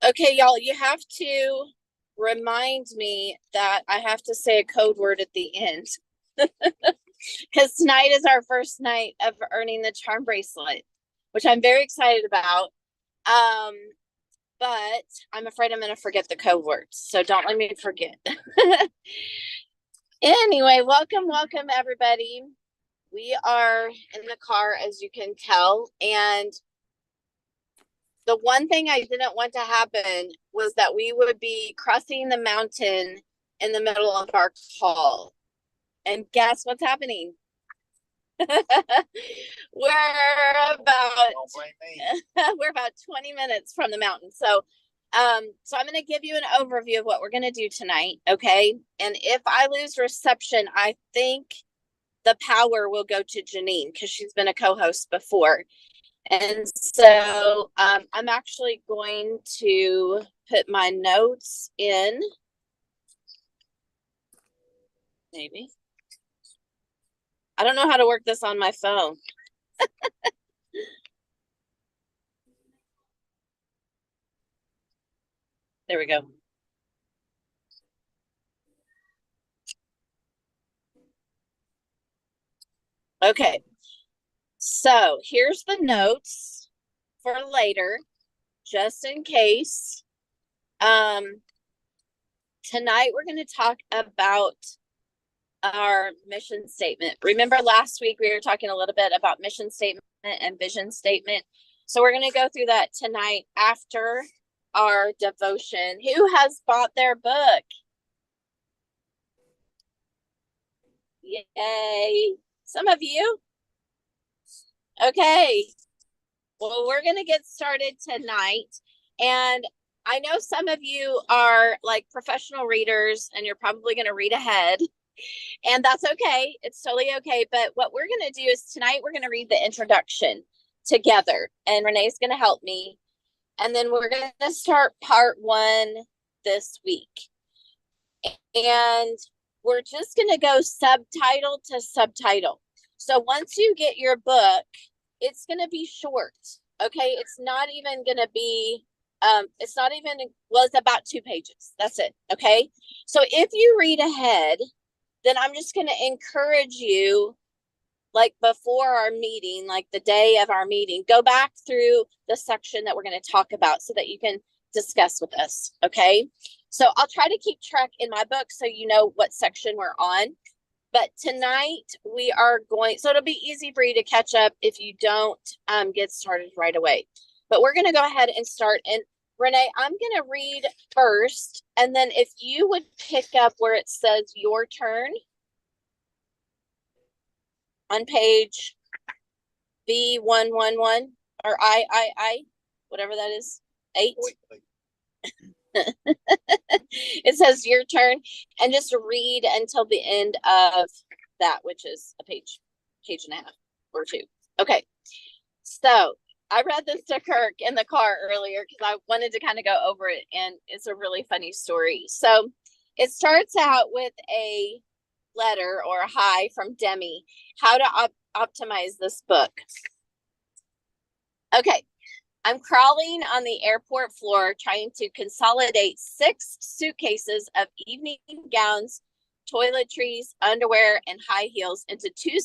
Okay, y'all, you have to remind me that I have to say a code word at the end because tonight is our first night of earning the charm bracelet, which I'm very excited about. Um, but I'm afraid I'm going to forget the code words, so don't let me forget. Anyway, welcome, everybody. We are in the car, as you can tell, and the one thing I didn't want to happen was that we would be crossing the mountain in the middle of our call. And guess what's happening? we're about we're about 20 minutes from the mountain. So I'm going to give you an overview of what we're going to do tonight, okay? And if I lose reception, I think the power will go to Janine because she's been a co-host before. And so I'm actually going to put my notes in. Maybe. I don't know how to work this on my phone. There we go. Okay. So here's the notes for later, just in case. Tonight we're going to talk about our mission statement. Remember last week we were talking a little bit about mission statement and vision statement. So we're going to go through that tonight after our devotion. Who has bought their book? Yay. Some of you. Okay. Well, we're going to get started tonight. And I know some of you are like professional readers and you're probably going to read ahead. And that's okay. It's totally okay. But what we're going to do is tonight we're going to read the introduction together. And Renee's going to help me. And then we're going to start part 1 this week. And we're just going to go subtitle to subtitle. So once you get your book, it's going to be short. Okay. It's not even going to be, it's not even, well, it's about 2 pages. That's it. Okay. So if you read ahead, then I'm just going to encourage you, like before our meeting, like the day of our meeting, go back through the section that we're going to talk about so that you can discuss with us. Okay. So I'll try to keep track in my book so you know what section we're on. But tonight we are going, so it'll be easy for you to catch up if you don't get started right away. But we're going to go ahead and start. And Renee, I'm going to read first. And then if you would pick up where it says your turn on page B111 or I, whatever that is, 8. It says your turn, and just read until the end of that, which is a page and a half or 2. Okay. So I read this to Kirk in the car earlier because I wanted to kind of go over it, and it's a really funny story. So it starts out with a letter or a hi from Demi, how to optimize this book. Okay. I'm crawling on the airport floor trying to consolidate 6 suitcases of evening gowns, toiletries, underwear, and high heels into 2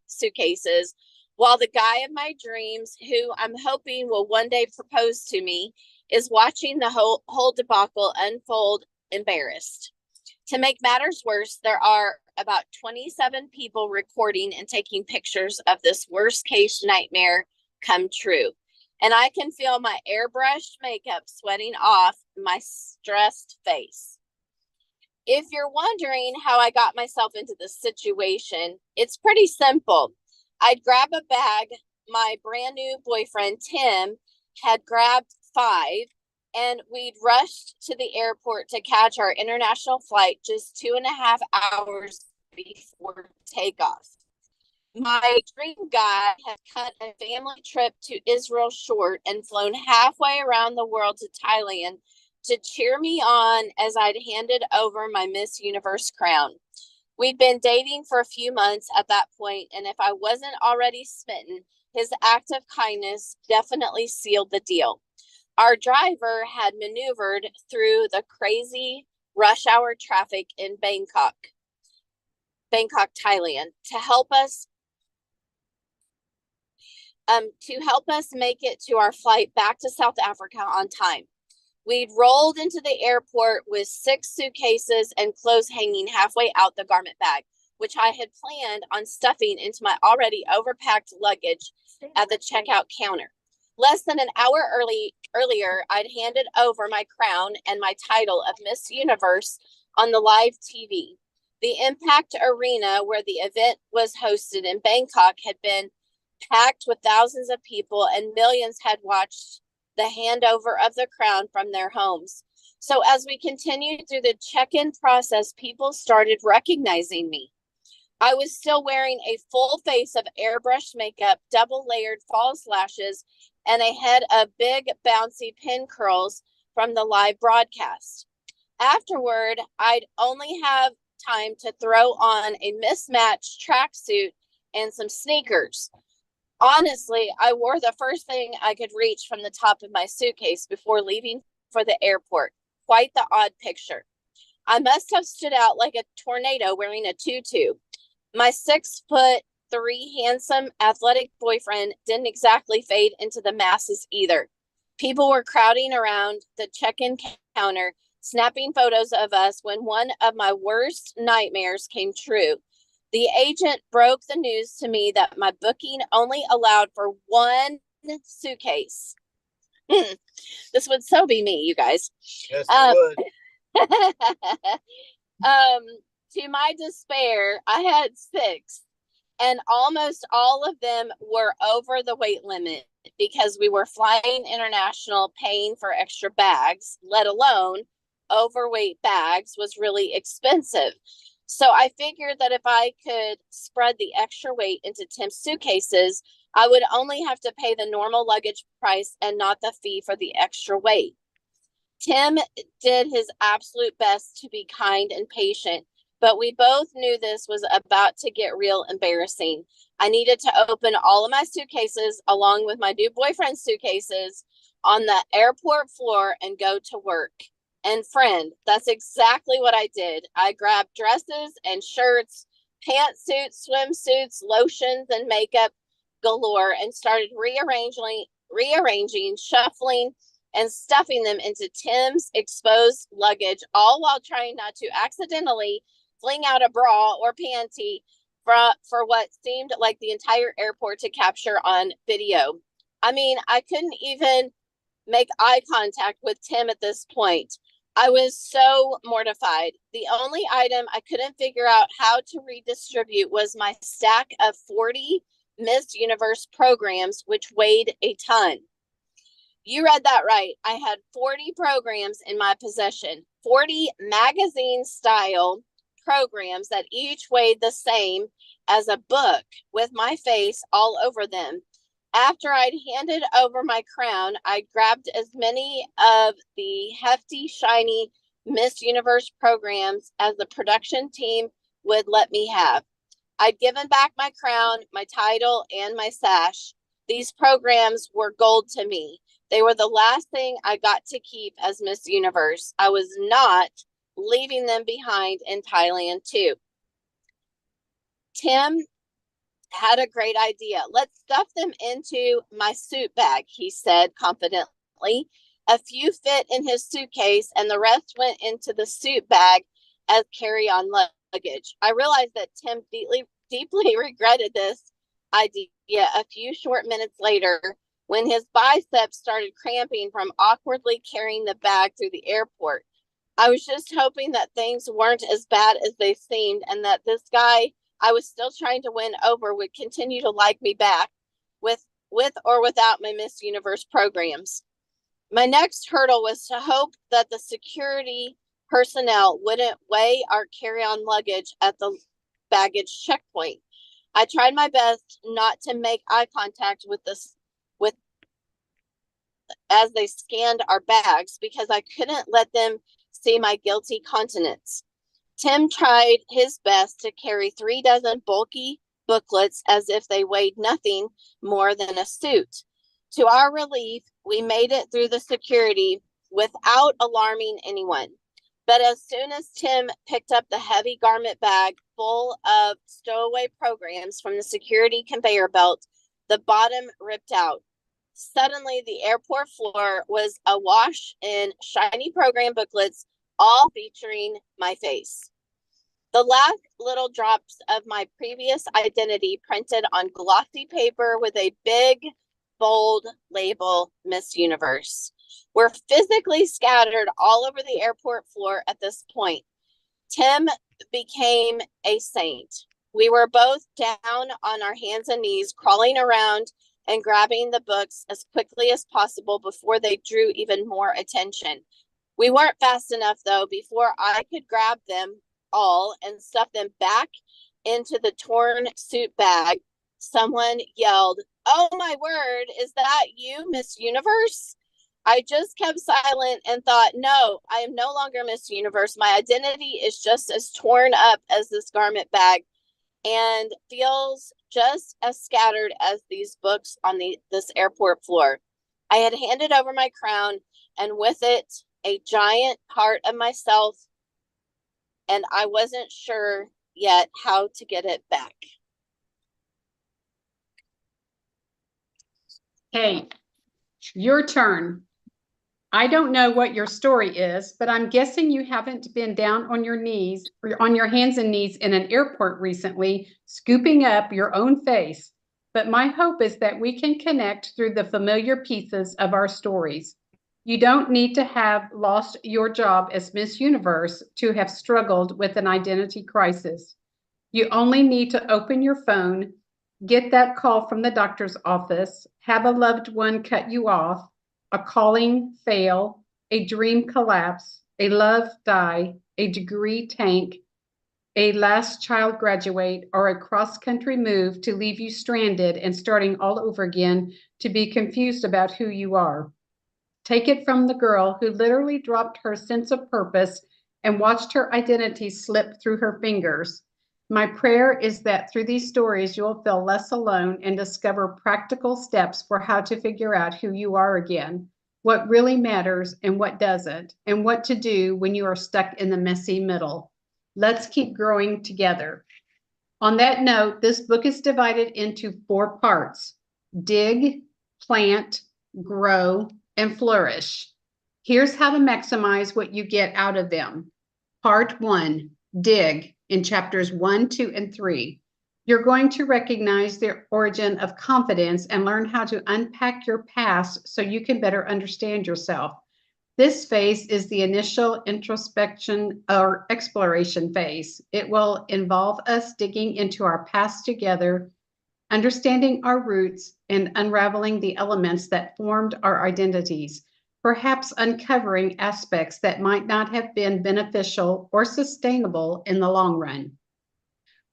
suitcases while the guy of my dreams, who I'm hoping will one day propose to me, is watching the whole debacle unfold embarrassed. To make matters worse, there are about 27 people recording and taking pictures of this worst case nightmare come true. And I can feel my airbrushed makeup sweating off my stressed face. If you're wondering how I got myself into this situation, it's pretty simple. I'd grab a bag. My brand new boyfriend, Tim, had grabbed 5, and we'd rushed to the airport to catch our international flight just 2.5 hours before takeoff. My dream guy had cut a family trip to Israel short and flown halfway around the world to Thailand to cheer me on as I'd handed over my Miss Universe crown. We'd been dating for a few months at that point, and if I wasn't already smitten, his act of kindness definitely sealed the deal. Our driver had maneuvered through the crazy rush hour traffic in Bangkok, Thailand, to help us make it to our flight back to South Africa on time. We'd rolled into the airport with 6 suitcases and clothes hanging halfway out the garment bag, which I had planned on stuffing into my already overpacked luggage at the checkout counter. Less than an hour earlier, I'd handed over my crown and my title of Miss Universe on the live TV. The Impact Arena, where the event was hosted in Bangkok, had been packed with thousands of people, and millions had watched the handover of the crown from their homes. So as we continued through the check-in process, people started recognizing me. I was still wearing a full face of airbrushed makeup, double-layered false lashes, and a head of big, bouncy pin curls from the live broadcast. Afterward, I'd only have time to throw on a mismatched tracksuit and some sneakers. Honestly, I wore the first thing I could reach from the top of my suitcase before leaving for the airport. Quite the odd picture. I must have stood out like a tornado wearing a tutu. My 6'3" handsome athletic boyfriend didn't exactly fade into the masses either. People were crowding around the check-in counter, snapping photos of us when one of my worst nightmares came true. The agent broke the news to me that my booking only allowed for 1 suitcase. This would so be me, you guys. Yes, it would. To my despair, I had 6, and almost all of them were over the weight limit because we were flying international, paying for extra bags, let alone overweight bags, was really expensive. So I figured that if I could spread the extra weight into Tim's suitcases, I would only have to pay the normal luggage price and not the fee for the extra weight. Tim did his absolute best to be kind and patient, but we both knew this was about to get real embarrassing. I needed to open all of my suitcases along with my new boyfriend's suitcases on the airport floor and go to work. And friend, that's exactly what I did. I grabbed dresses and shirts, pantsuits, swimsuits, lotions, and makeup galore and started rearranging, shuffling, and stuffing them into Tim's exposed luggage, all while trying not to accidentally fling out a bra or panty for what seemed like the entire airport to capture on video. I mean, I couldn't even make eye contact with Tim at this point. I was so mortified. The only item I couldn't figure out how to redistribute was my stack of 40 Miss Universe programs, which weighed a ton. You read that right. I had 40 programs in my possession, 40 magazine-style programs that each weighed the same as a book with my face all over them. After I'd handed over my crown, I grabbed as many of the hefty, shiny Miss Universe programs as the production team would let me have. I'd given back my crown, my title, and my sash. These programs were gold to me. They were the last thing I got to keep as Miss Universe. I was not leaving them behind in Thailand, too. Tim had a great idea. Let's stuff them into my suit bag, he said confidently. A few fit in his suitcase, and the rest went into the suit bag as carry-on luggage. I realized that Tim deeply regretted this idea a few short minutes later when his biceps started cramping from awkwardly carrying the bag through the airport. I was just hoping that things weren't as bad as they seemed, and that this guy I was still trying to win over would continue to like me back with or without my Miss Universe programs. My next hurdle was to hope that the security personnel wouldn't weigh our carry-on luggage at the baggage checkpoint. I tried my best not to make eye contact with as they scanned our bags because I couldn't let them see my guilty countenance. Tim tried his best to carry 3 dozen bulky booklets as if they weighed nothing more than a suit. To our relief, We made it through the security without alarming anyone. But as soon as Tim picked up the heavy garment bag full of stowaway programs from the security conveyor belt, the bottom ripped out. Suddenly, the airport floor was awash in shiny program booklets, all featuring my face. The last little drops of my previous identity printed on glossy paper with a big, bold label, Miss Universe, were physically scattered all over the airport floor at this point. Tim became a saint. We were both down on our hands and knees, crawling around and grabbing the books as quickly as possible before they drew even more attention. We weren't fast enough, though. Before I could grab them all and stuff them back into the torn suit bag, someone yelled, "Oh my word, is that you, Miss Universe?" I just kept silent and thought, no, I am no longer Miss Universe. My identity is just as torn up as this garment bag and feels just as scattered as these books on this airport floor. I had handed over my crown and with it a giant part of myself, and I wasn't sure yet how to get it back. Hey, your turn. I don't know what your story is, but I'm guessing you haven't been down on your knees or on your hands and knees in an airport recently, scooping up your own face. But my hope is that we can connect through the familiar pieces of our stories. You don't need to have lost your job as Miss Universe to have struggled with an identity crisis. You only need to open your phone, get that call from the doctor's office, have a loved one cut you off, a calling fail, a dream collapse, a love die, a degree tank, a last child graduate, or a cross-country move to leave you stranded and starting all over again to be confused about who you are. Take it from the girl who literally dropped her sense of purpose and watched her identity slip through her fingers. My prayer is that through these stories, you'll feel less alone and discover practical steps for how to figure out who you are again, what really matters and what doesn't, and what to do when you are stuck in the messy middle. Let's keep growing together. On that note, this book is divided into 4 parts: dig, plant, grow, and flourish. Here's how to maximize what you get out of them. Part 1, dig, in chapters 1, 2, and 3. You're going to recognize the origin of confidence and learn how to unpack your past so you can better understand yourself. This phase is the initial introspection or exploration phase. It will involve us digging into our past together, understanding our roots, and unraveling the elements that formed our identities, perhaps uncovering aspects that might not have been beneficial or sustainable in the long run.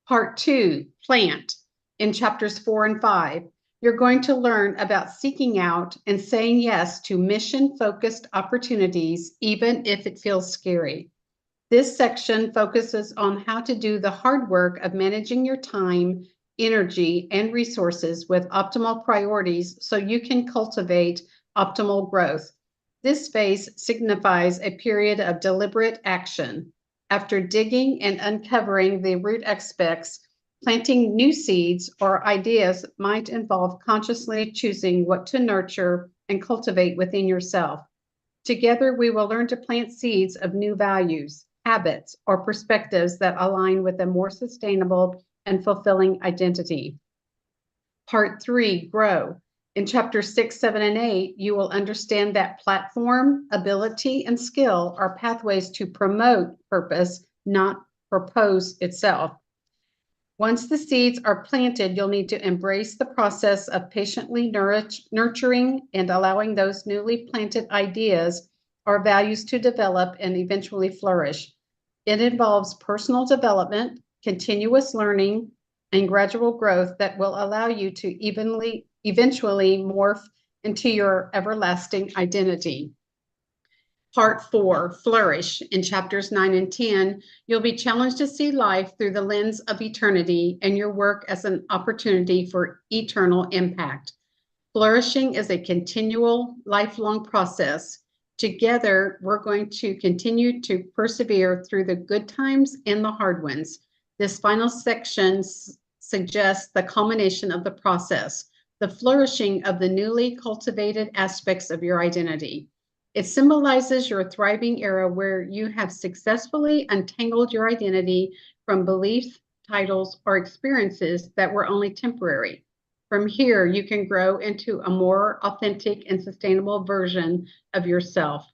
Part 2, plant, in chapters 4 and 5. You're going to learn about seeking out and saying yes to mission-focused opportunities, even if it feels scary. This section focuses on how to do the hard work of managing your time, energy, and resources with optimal priorities so you can cultivate optimal growth. This phase signifies a period of deliberate action. After digging and uncovering the root aspects, planting new seeds or ideas might involve consciously choosing what to nurture and cultivate within yourself. Together, we will learn to plant seeds of new values, habits, or perspectives that align with a more sustainable and fulfilling identity. Part 3, grow. In chapters 6, 7, and 8, you will understand that platform, ability, and skill are pathways to promote purpose, not propose itself. Once the seeds are planted, you'll need to embrace the process of patiently nurturing and allowing those newly planted ideas or values to develop and eventually flourish. It involves personal development, continuous learning, and gradual growth that will allow you to eventually morph into your everlasting identity. Part 4, flourish. In chapters 9 and 10, you'll be challenged to see life through the lens of eternity and your work as an opportunity for eternal impact. Flourishing is a continual, lifelong process. Together, we're going to continue to persevere through the good times and the hard ones. This final section suggests the culmination of the process, the flourishing of the newly cultivated aspects of your identity. It symbolizes your thriving era where you have successfully untangled your identity from beliefs, titles, or experiences that were only temporary. From here, you can grow into a more authentic and sustainable version of yourself.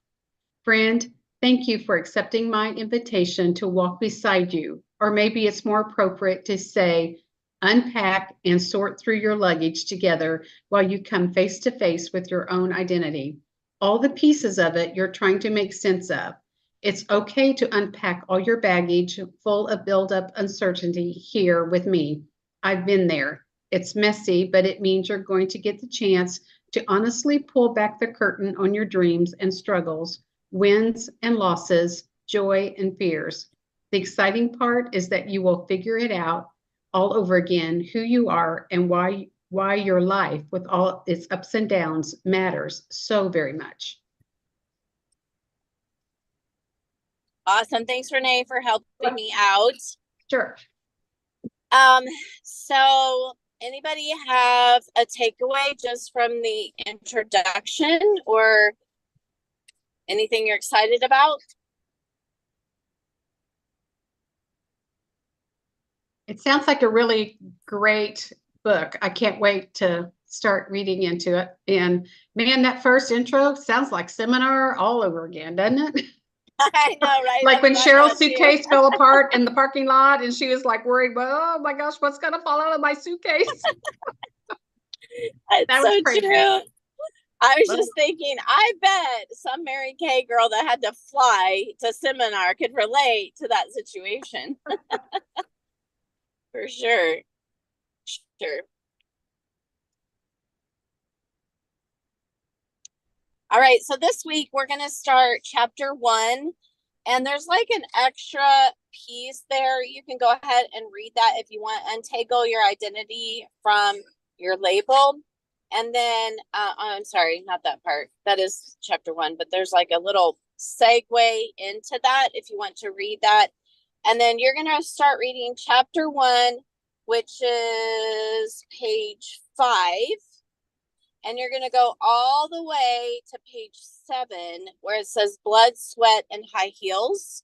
Friend, thank you for accepting my invitation to walk beside you. Or maybe it's more appropriate to say, unpack and sort through your luggage together while you come face to face with your own identity. All the pieces of it you're trying to make sense of. It's okay to unpack all your baggage full of buildup uncertainty here with me. I've been there. It's messy, but it means you're going to get the chance to honestly pull back the curtain on your dreams and struggles, wins and losses, joy and fears. The exciting part is that you will figure it out all over again, who you are and why your life with all its ups and downs matters so very much. Awesome. Thanks, Renee, for helping me out. Sure. So anybody have a takeaway just from the introduction or anything you're excited about? It sounds like a really great book. I can't wait to start reading into it. And man, that first intro sounds like seminar all over again, doesn't it? I know, right? Like when That's what I Cheryl's thought, too. suitcase fell apart in the parking lot and she was like worried, well, oh my gosh, what's going to fall out of my suitcase? It's That was so crazy. true. I was Well, just thinking, I bet some Mary Kay girl that had to fly to seminar could relate to that situation. For sure. Sure. All right, so this week we're going to start chapter 1, and there's like an extra piece there. You can go ahead and read that if you want. Untangle your identity from your label. And then, I'm sorry, not that part. That is chapter 1, but there's like a little segue into that if you want to read that. And then you're going to start reading chapter 1, which is page 5. And you're going to go all the way to page 7, where it says blood, sweat, and high heels.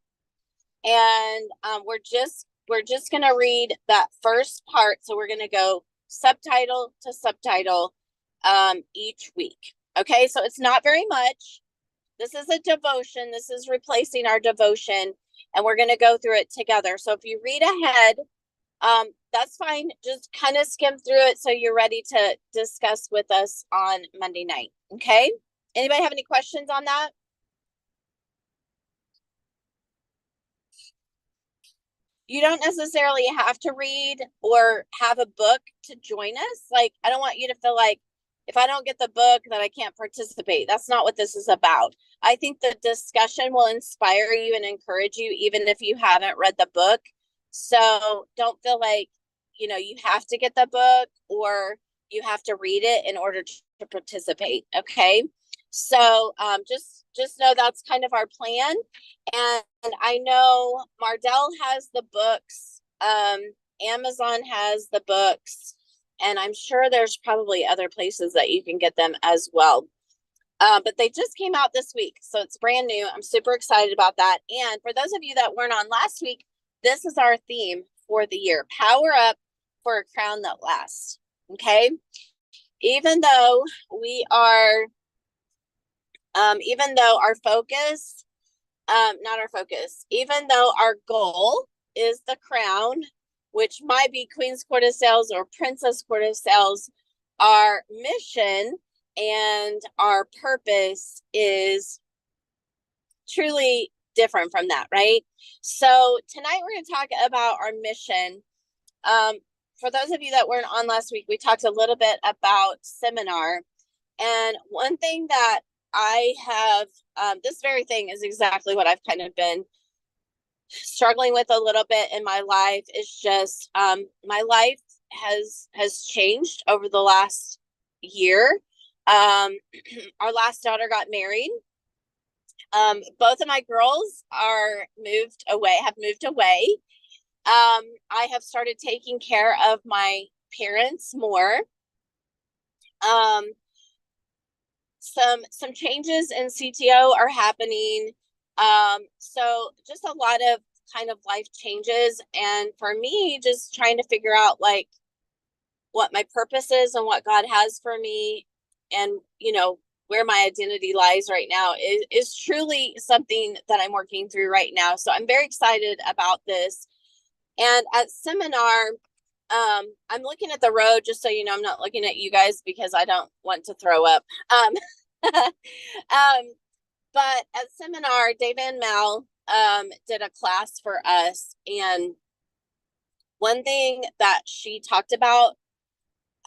And we're just going to read that first part. So we're going to go subtitle to subtitle each week. Okay, so it's not very much. This is a devotion. This is replacing our devotion. And we're going to go through it together. So if you read ahead, that's fine. Just kind of skim through it so you're ready to discuss with us on Monday night. Okay. Anybody have any questions on that? You don't necessarily have to read or have a book to join us. Like, I don't want you to feel like if I don't get the book that I can't participate. That's not what this is about. I think the discussion will inspire you and encourage you, even if you haven't read the book. So don't feel like, you have to get the book or you have to read it in order to participate. Okay. So just know that's kind of our plan. And I know Mardell has the books. Amazon has the books. And I'm sure there's probably other places that you can get them as well. But they just came out this week. So it's brand new. I'm super excited about that. And for those of you that weren't on last week, this is our theme for the year. Power up for a crown that lasts. Okay. Even though our focus, not our focus, even though our goal is the crown, which might be Queen's Court of Sales or Princess Court of Sales, our mission and our purpose is truly different from that, right? So tonight we're going to talk about our mission. For those of you that weren't on last week, we talked a little bit about seminar. And one thing that I have, this very thing is exactly what I've kind of been struggling with a little bit in my life. Is just my life has changed over the last year. Our last daughter got married. Both of my girls have moved away. I have started taking care of my parents more. Some changes in CTO are happening. So just a lot of kind of life changes. And for me, just trying to figure out like what my purpose is and what God has for me, and, you know, where my identity lies right now is truly something that I'm working through right now. So I'm very excited about this. And at seminar, I'm looking at the road, just so you know, I'm not looking at you guys because I don't want to throw up. But at seminar, Dave and Mal did a class for us. And one thing that she talked about,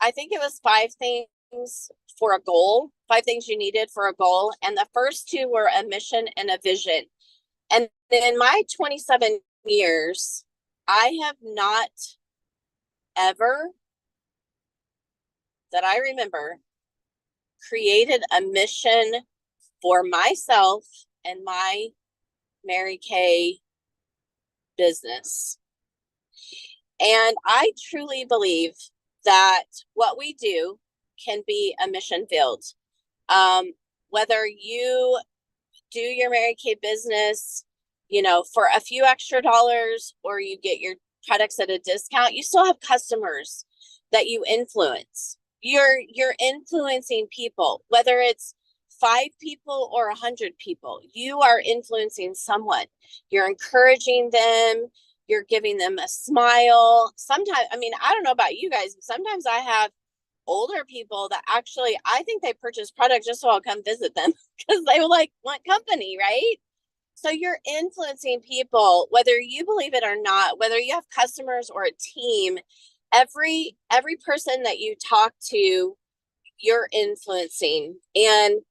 I think it was 5 things for a goal, 5 things you needed for a goal. And the first 2 were a mission and a vision. And in my 27 years, I have not ever, that I remember, created a mission for myself and my Mary Kay business. And I truly believe that what we do can be a mission field. Whether you do your Mary Kay business, you know, for a few extra dollars, or you get your products at a discount, you still have customers that you influence. You're influencing people, whether it's 5 people or 100 people. You are influencing someone. You're encouraging them. You're giving them a smile. Sometimes, I mean, I don't know about you guys, but sometimes I have older people that actually, I think they purchase products just so I'll come visit them because they like want company, right? So you're influencing people, whether you believe it or not, whether you have customers or a team. Every person that you talk to, you're influencing. And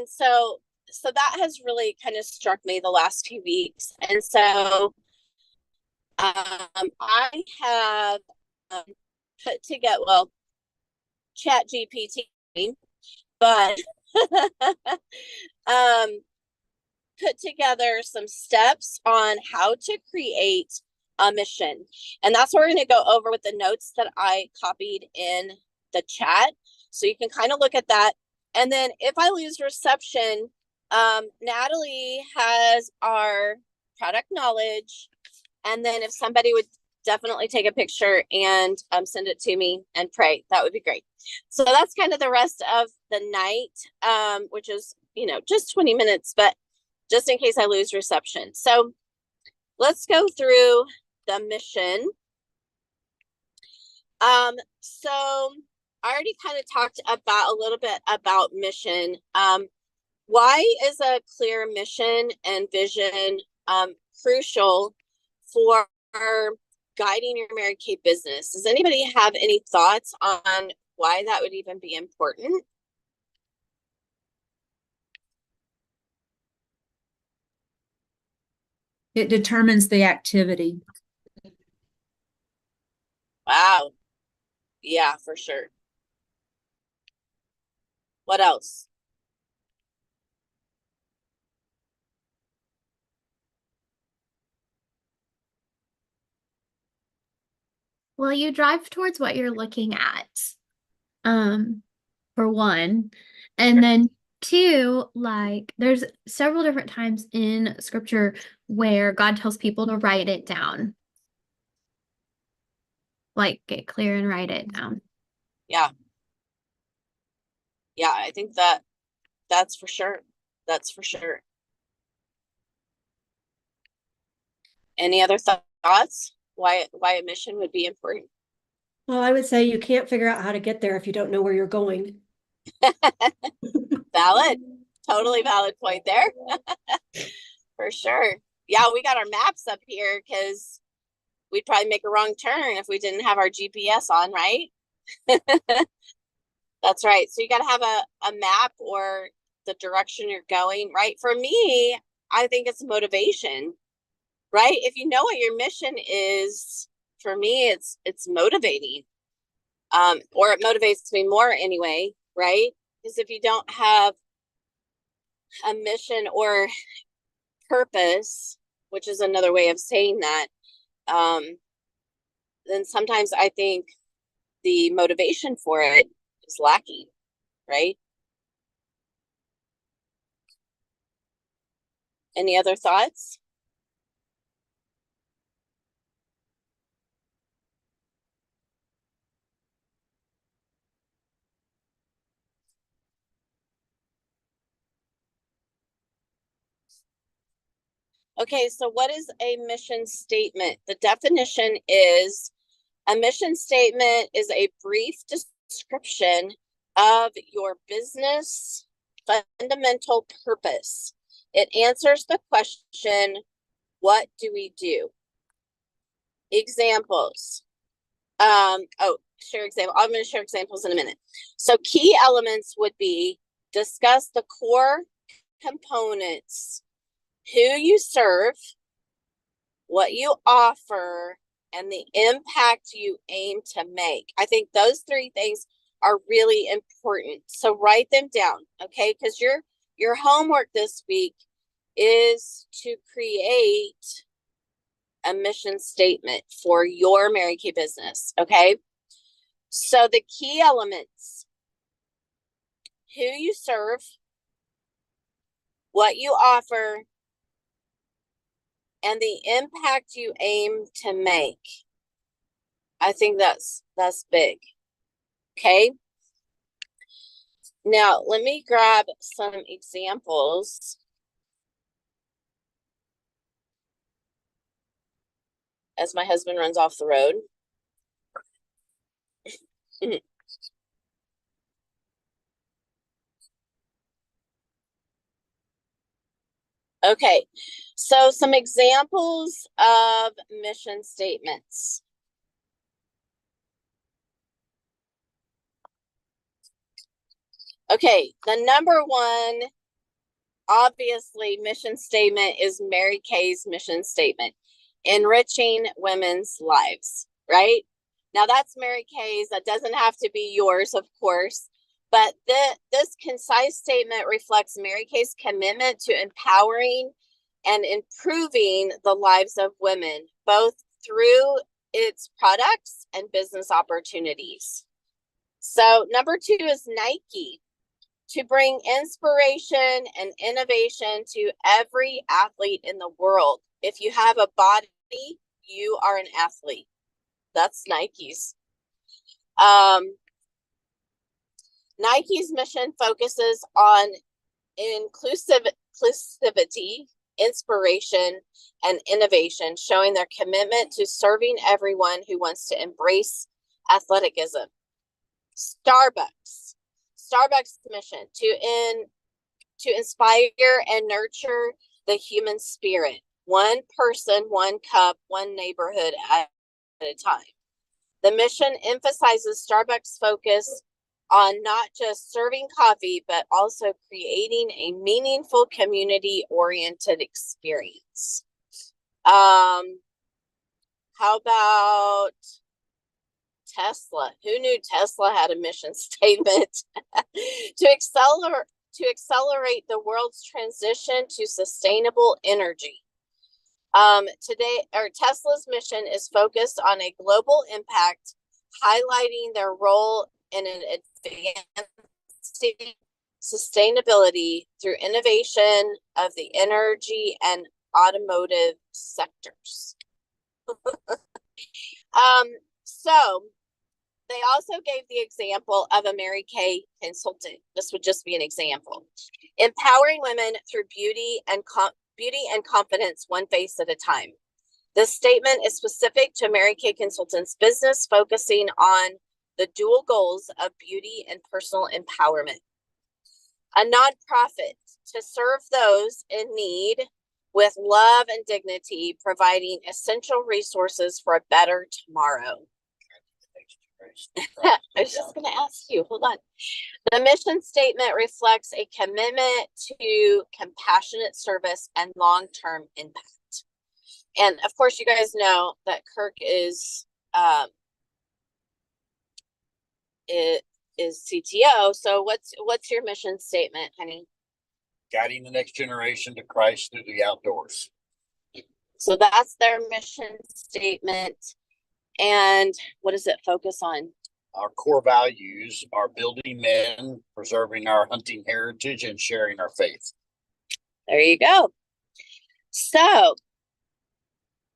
so that has really kind of struck me the last few weeks. And so I have put together, well, Chat GPT, but put together some steps on how to create a mission. And that's what we're going to go over with the notes that I copied in the chat. So you can kind of look at that. And then if I lose reception, Natalie has our product knowledge. And then if somebody would definitely take a picture and send it to me and pray, that would be great. So that's kind of the rest of the night, which is, you know, just 20 minutes, but just in case I lose reception. So let's go through the mission. So I already kind of talked about a little bit about mission. Why is a clear mission and vision crucial for guiding your Mary Kay business? Does anybody have any thoughts on why that would even be important? It determines the activity. Wow. Yeah, for sure. What else? Well, you drive towards what you're looking at, for one. And then 2, like there's several different times in scripture where God tells people to write it down. Like get clear and write it down. Yeah. Yeah, I think that's for sure. That's for sure. Any other thoughts? Why a mission would be important? Well, I would say you can't figure out how to get there if you don't know where you're going. Valid. Totally valid point there. For sure. Yeah, we got our maps up here because we'd probably make a wrong turn if we didn't have our GPS on, right? That's right. So you got to have a map or the direction you're going, right? For me, I think it's motivation, right? If you know what your mission is, for me, it's motivating. or it motivates me more anyway, right? Because if you don't have a mission or purpose, which is another way of saying that, then sometimes I think the motivation for it is lacking, right? Any other thoughts? Okay, so what is a mission statement? The definition is a mission statement is a brief description of your business fundamental purpose. It answers the question, what do we do? Examples. Share example. I'm going to share examples in a minute. So key elements would be discuss the core components, who you serve, what you offer, and the impact you aim to make. I think those three things are really important. So write them down, okay? Because your homework this week is to create a mission statement for your Mary Kay business, okay? So the key elements, who you serve, what you offer, and the impact you aim to make. I think that's big. Okay. Now, let me grab some examples as my husband runs off the road. Okay, so some examples of mission statements. Okay, the number one, obviously, mission statement is Mary Kay's mission statement, enriching women's lives, right? Now that's Mary Kay's, that doesn't have to be yours, of course, but this concise statement reflects Mary Kay's commitment to empowering and improving the lives of women, both through its products and business opportunities. So number two is Nike, to bring inspiration and innovation to every athlete in the world. If you have a body, you are an athlete. That's Nike's. Nike's mission focuses on inclusivity, inspiration, and innovation, showing their commitment to serving everyone who wants to embrace athleticism. Starbucks mission to inspire and nurture the human spirit, one person, one cup, one neighborhood at a time. The mission emphasizes Starbucks' focus on not just serving coffee, but also creating a meaningful community-oriented experience. How about Tesla? Who knew Tesla had a mission statement? to accelerate the world's transition to sustainable energy. Tesla's mission is focused on a global impact, highlighting their role in advancing sustainability through innovation of the energy and automotive sectors. So they also gave the example of a Mary Kay consultant. This would just be an example. Empowering women through beauty and confidence, one face at a time. This statement is specific to Mary Kay Consultants business, focusing on the dual goals of beauty and personal empowerment. A nonprofit to serve those in need with love and dignity, providing essential resources for a better tomorrow. I was just going to ask you, hold on. The mission statement reflects a commitment to compassionate service and long-term impact. And of course, you guys know that Kirk is is CTO. So what's your mission statement, honey? Guiding the next generation to Christ through the outdoors. So that's their mission statement. And what does it focus on? Our core values are building men, preserving our hunting heritage, and sharing our faith. There you go. So,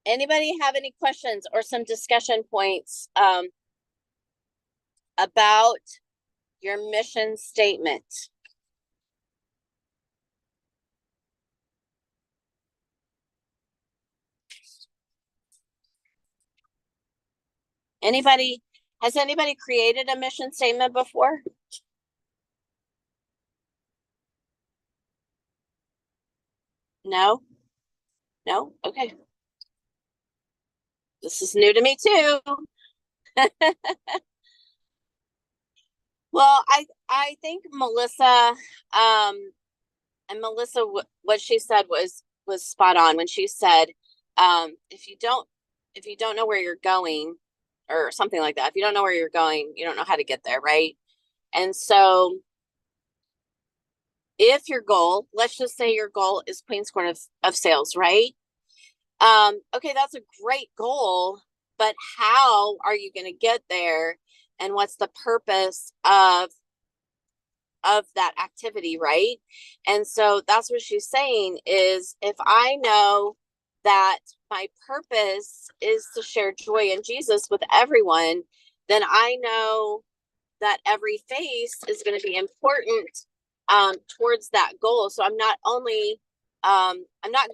anybody have any questions or some discussion points about your mission statement? Has anybody created a mission statement before? No? No? Okay. This is new to me too. Well, I think Melissa, and Melissa, what she said was spot on when she said, if you don't know where you're going, or something like that, if you don't know where you're going, you don't know how to get there, right? And so, if your goal, let's just say your goal is Queen's Court of Sales, right? Okay, that's a great goal, but how are you going to get there? And what's the purpose of that activity, right? And so that's what she's saying is, if I know that my purpose is to share joy in Jesus with everyone, then I know that every face is going to be important towards that goal. So I'm not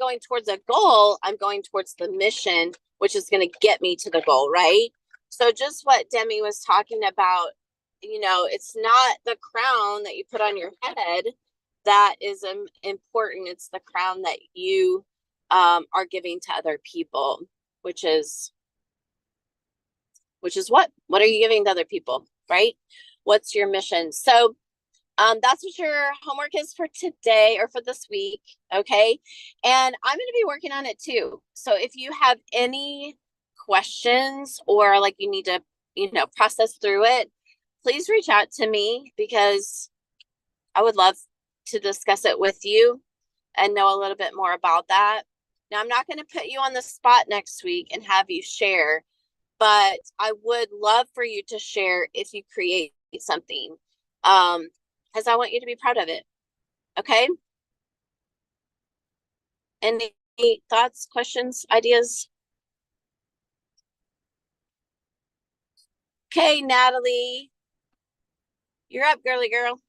going towards a goal, I'm going towards the mission, which is going to get me to the goal, right? So just what Demi was talking about, it's not the crown that you put on your head that is important. It's the crown that you are giving to other people, which is what are you giving to other people, right? What's your mission? So that's what your homework is for today or for this week. Okay. And I'm going to be working on it too. So if you have any questions or like you need to, process through it, please reach out to me because I would love to discuss it with you and know a little bit more about that. Now, I'm not going to put you on the spot next week and have you share, but I would love for you to share if you create something, because I want you to be proud of it. Okay? Any thoughts, questions, ideas? Okay, Natalie, you're up, girly girl.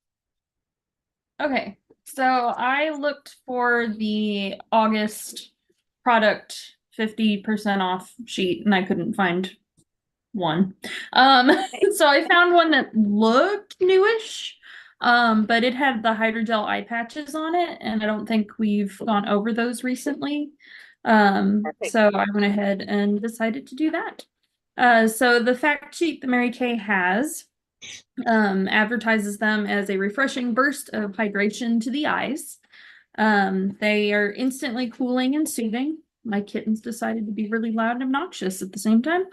Okay, so I looked for the August product 50% off sheet and I couldn't find one. So I found one that looked newish, but it had the hydrogel eye patches on it, and I don't think we've gone over those recently. So I went ahead and decided to do that. So the fact sheet that Mary Kay has advertises them as a refreshing burst of hydration to the eyes. They are instantly cooling and soothing. My kittens decided to be really loud and obnoxious at the same time.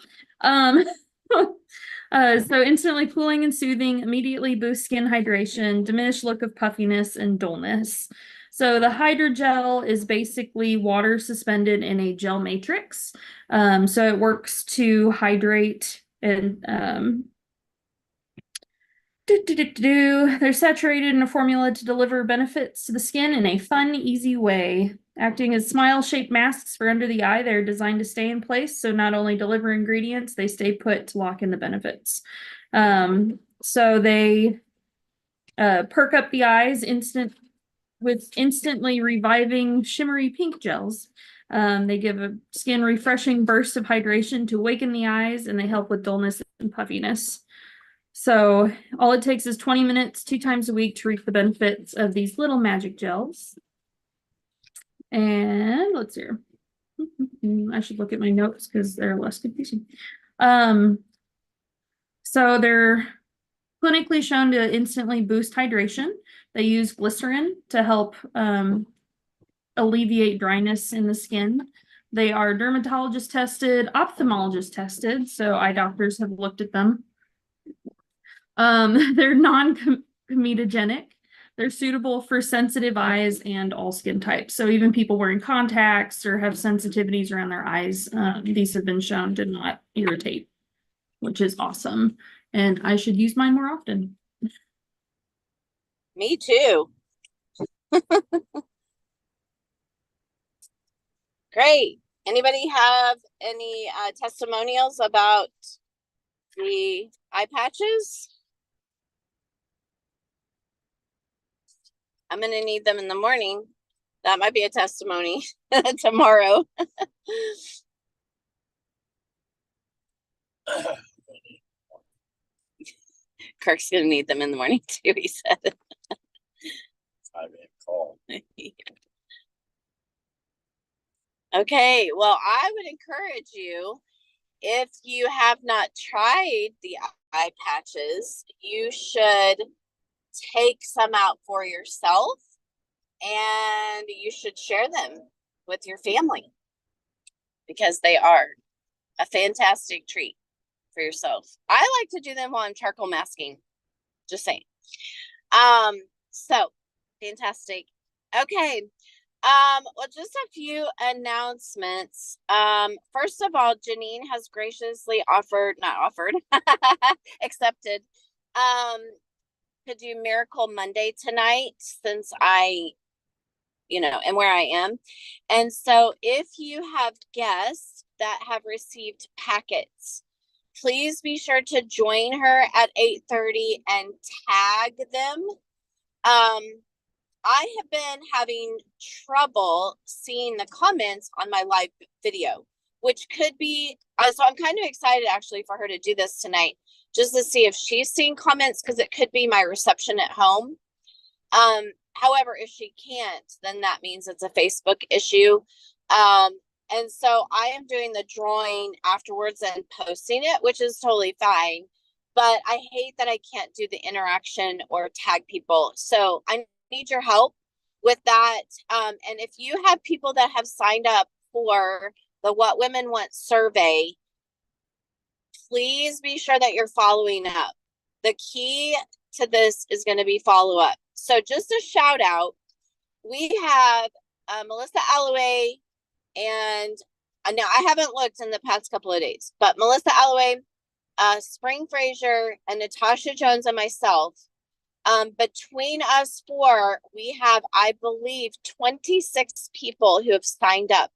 So instantly cooling and soothing, immediately boost skin hydration, diminish look of puffiness and dullness. So the hydrogel is basically water suspended in a gel matrix. So it works to hydrate and they're saturated in a formula to deliver benefits to the skin in a fun, easy way. Acting as smile-shaped masks for under the eye, they're designed to stay in place, so not only deliver ingredients, they stay put to lock in the benefits. So they perk up the eyes with instantly reviving shimmery pink gels. They give a skin refreshing burst of hydration to awaken the eyes, and they help with dullness and puffiness. So all it takes is 20 minutes, 2 times a week to reap the benefits of these little magic gels. And let's see. I should look at my notes because they're less confusing. So they're clinically shown to instantly boost hydration. They use glycerin to help alleviate dryness in the skin. They are dermatologist tested, ophthalmologist tested, so eye doctors have looked at them. They're non-comedogenic. They're suitable for sensitive eyes and all skin types. So even people wearing contacts or have sensitivities around their eyes, these have been shown to not irritate, which is awesome. And I should use mine more often. Me too. Great. Anybody have any testimonials about the eye patches? I'm gonna need them in the morning. That might be a testimony tomorrow. Kirk's gonna need them in the morning too, he said. I didn't call. Okay, well, I would encourage you, if you have not tried the eye patches, you should take some out for yourself and you should share them with your family because they are a fantastic treat for yourself. I like to do them while I'm charcoal masking. Just saying. So fantastic. Okay. Well, just a few announcements. First of all, Janine has graciously accepted, to do Miracle Monday tonight since I, am where I am. And so if you have guests that have received packets, please be sure to join her at 8:30 and tag them. I have been having trouble seeing the comments on my live video, which could be, so I'm kind of excited actually for her to do this tonight, just to see if she's seeing comments, because it could be my reception at home. However, if she can't, then that means it's a Facebook issue. And so I am doing the drawing afterwards and posting it, which is totally fine. But I hate that I can't do the interaction or tag people. So I need your help with that. And if you have people that have signed up for the What Women Want survey, please be sure that you're following up. The key to this is going to be follow up. So just a shout out, we have Melissa Alloway, and now I haven't looked in the past couple of days, but Melissa Alloway, Spring Fraser, and Natasha Jones and myself, between us four, we have, I believe, 26 people who have signed up.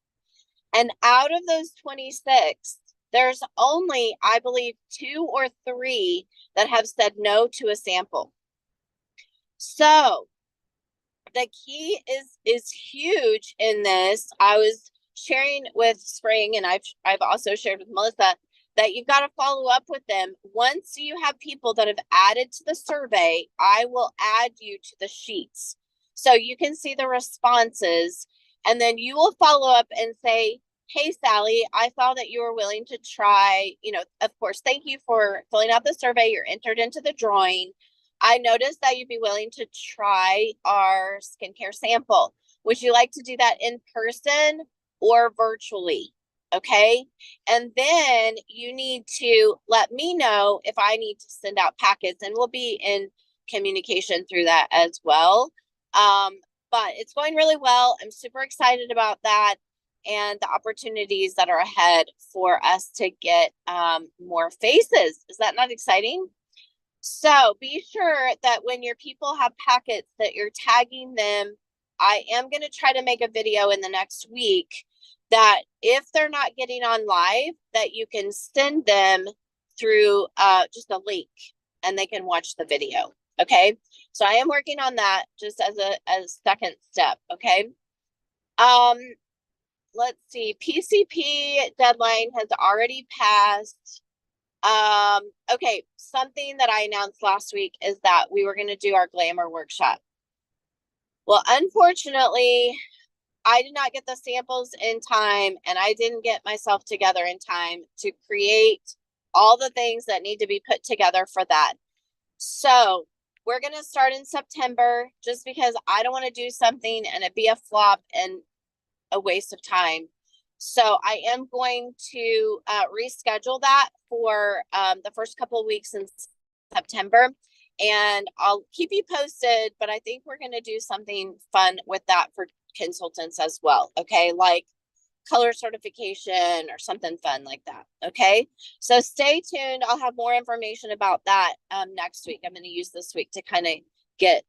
And out of those 26, there's only, I believe, 2 or 3 that have said no to a sample. So the key is huge in this. I was sharing with Spring, and I've also shared with Melissa, that you've got to follow up with them. Once you have people that have added to the survey, I will add you to the sheets so you can see the responses, and then you will follow up and say, hey, Sally, I saw that you were willing to try, of course, thank you for filling out the survey. You're entered into the drawing. I noticed that you'd be willing to try our skincare sample. Would you like to do that in person or virtually? Okay. And then you need to let me know if I need to send out packets, and we'll be in communication through that as well. But it's going really well. I'm super excited about that and the opportunities that are ahead for us to get more faces. Is that not exciting? So be sure that when your people have packets that you're tagging them. I am going to try to make a video in the next week that if they're not getting on live, that you can send them through just a link and they can watch the video. Okay. So I am working on that just as a second step. Okay. Let's see. PCP deadline has already passed. Okay. Something that I announced last week is that we were going to do our glamour workshop. Well, unfortunately, I did not get the samples in time, and I didn't get myself together in time to create all the things that need to be put together for that. So we're going to start in September, just because I don't want to do something and it be a flop and a waste of time. So I am going to reschedule that for the first couple of weeks in September. And I'll keep you posted, but I think we're going to do something fun with that for consultants as well. Okay. Like color certification or something fun like that. Okay. So stay tuned. I'll have more information about that next week. I'm going to use this week to kind of get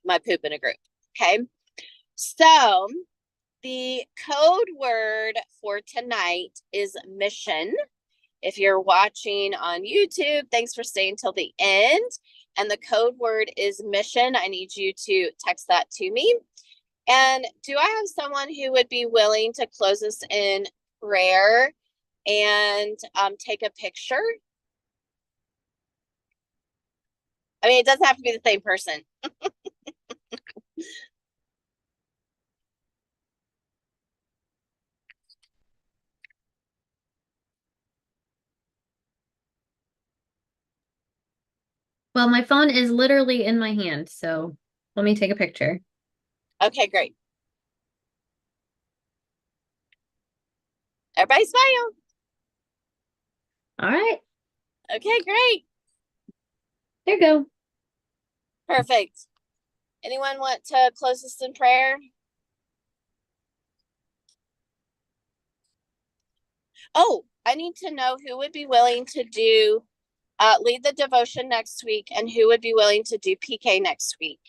my poop in a group. Okay. So the code word for tonight is mission. If you're watching on YouTube, thanks for staying till the end. And the code word is mission. I need you to text that to me. And do I have someone who would be willing to close us in prayer and take a picture? I mean, it doesn't have to be the same person. Well, my phone is literally in my hand, so let me take a picture. Okay, great. Everybody smile. All right, Okay, great. there you go. Perfect. Anyone want to close us in prayer? Oh, I need to know who would be willing to do lead the devotion next week and who would be willing to do PK next week.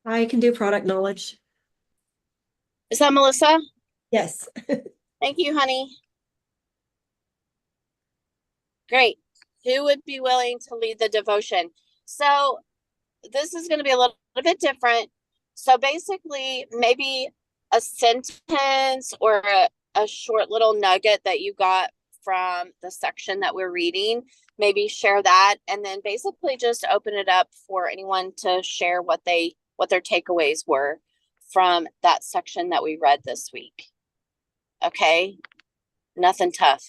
I can do product knowledge. Is that Melissa? Yes. Thank you, honey. Great. Who would be willing to lead the devotion? So this is going to be a little bit different. So basically, maybe a sentence or a short little nugget that you got from the section that we're reading, maybe share that, and then basically just open it up for anyone to share what their takeaways were from that section that we read this week. Okay, nothing tough.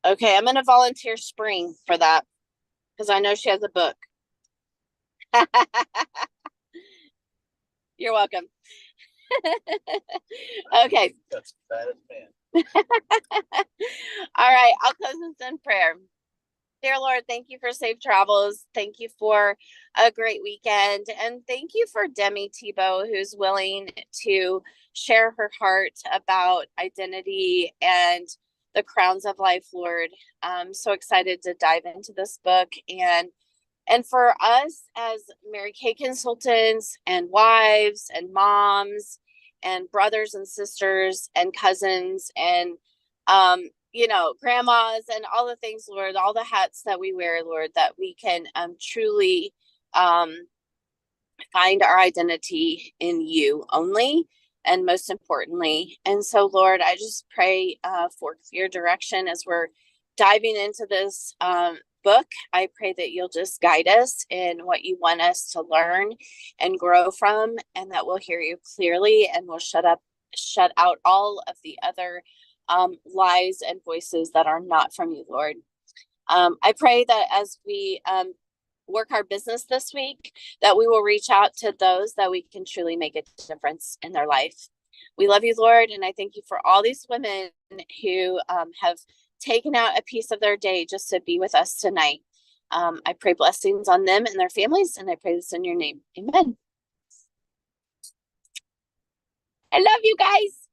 Okay, I'm going to volunteer Spring for that because I know she has a book. You're welcome. Okay. That's bad man. All right, I'll close this in prayer. Dear Lord, thank you for safe travels. Thank you for a great weekend. And thank you for Demi Tebow, who's willing to share her heart about identity and the crowns of life, Lord. I'm so excited to dive into this book. And for us as Mary Kay consultants and wives and moms and brothers and sisters and cousins and grandmas and all the things, Lord, all the hats that we wear, Lord, that we can truly find our identity in you only, and most importantly. And so, Lord, I just pray for your direction as we're diving into this book. I pray that you'll just guide us in what you want us to learn and grow from, and that we'll hear you clearly, and we'll shut out all of the other lies and voices that are not from you, Lord. I pray that as we work our business this week, that we will reach out to those that we can truly make a difference in their life. We love you, Lord, and I thank you for all these women who have taken out a piece of their day just to be with us tonight. I pray blessings on them and their families, and I pray this in your name. Amen. I love you guys.